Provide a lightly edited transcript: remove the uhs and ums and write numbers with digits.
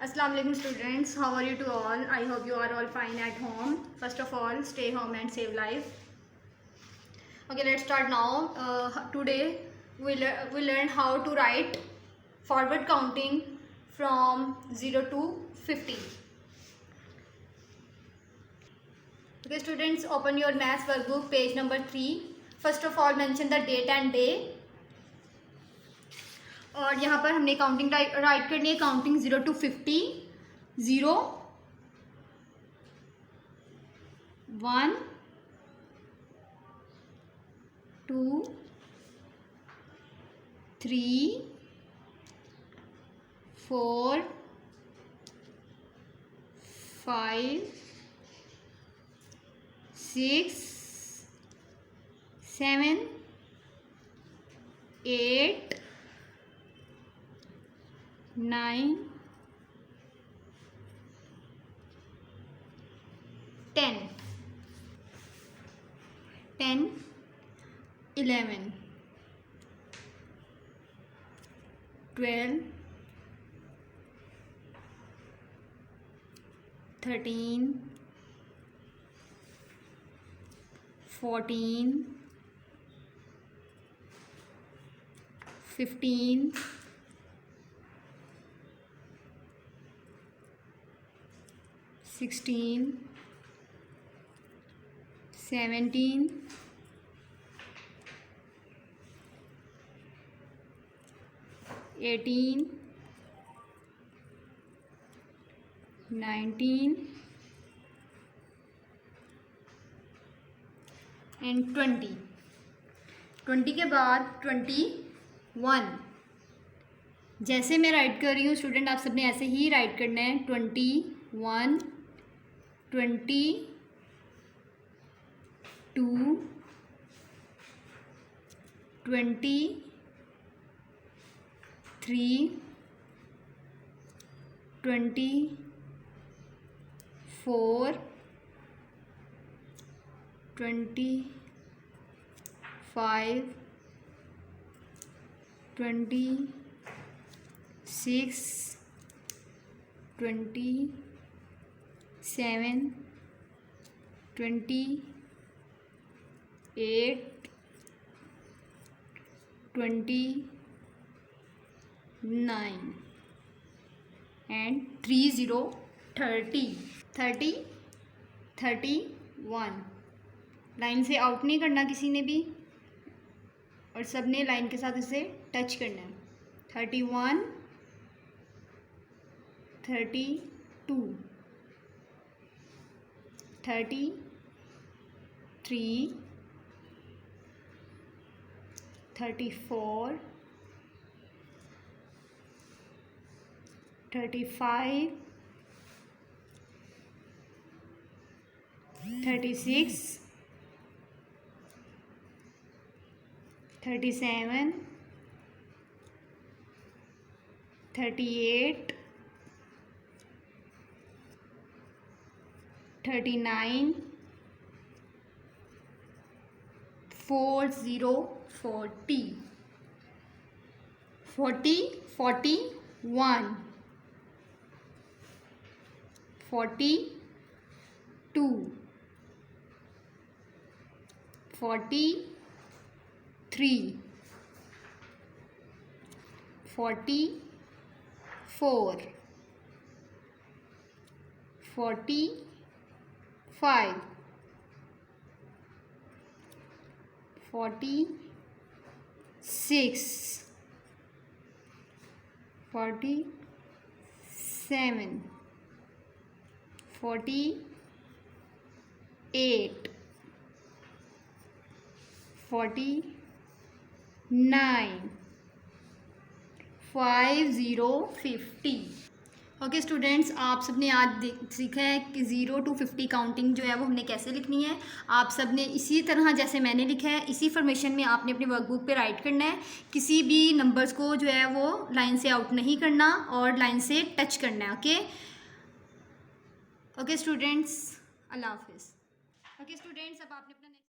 Assalamu alaikum students, how are you to all? I hope you are all fine at home. First of all, stay home and save life. Okay, let's start now. Today we learn how to write forward counting from 0 to 50. Okay students, open your maths workbook, page number 3. First of all, mention the date and day. और यहाँ पर हमने counting right करनी है, counting 0 to 50. 0 1 2 3 4 5 6 7 8 9 10 11 12 13 14 15 16 17 18 19 and 20. 20 के बाद 21. जैसे मैं राइट कर रही हूँ स्टूडेंट, आप सबने ऐसे ही राइट करना है. 21 22 23 24 25 26 27 28 29 and 30 31. लाइन से आउट नहीं करना किसी ने भी, और सब ने लाइन के साथ इसे टच करना है. 31 32 33 34 35 36 37 38 39 40 41 42 43 44 45 46 47 48 49 50. ओके स्टूडेंट्स, आप सबने आज सीखा है कि 0 to 50 काउंटिंग जो है वो हमने कैसे लिखनी है. आप सब ने इसी तरह जैसे मैंने लिखा है इसी फॉर्मेशन में आपने अपनी वर्कबुक पे राइट करना है. किसी भी नंबर्स को जो है वो लाइन से आउट नहीं करना और लाइन से टच करना है. ओके स्टूडेंट्स, अल्लाह हाफिज़. ओके स्टूडेंट्स, अब आपने अपना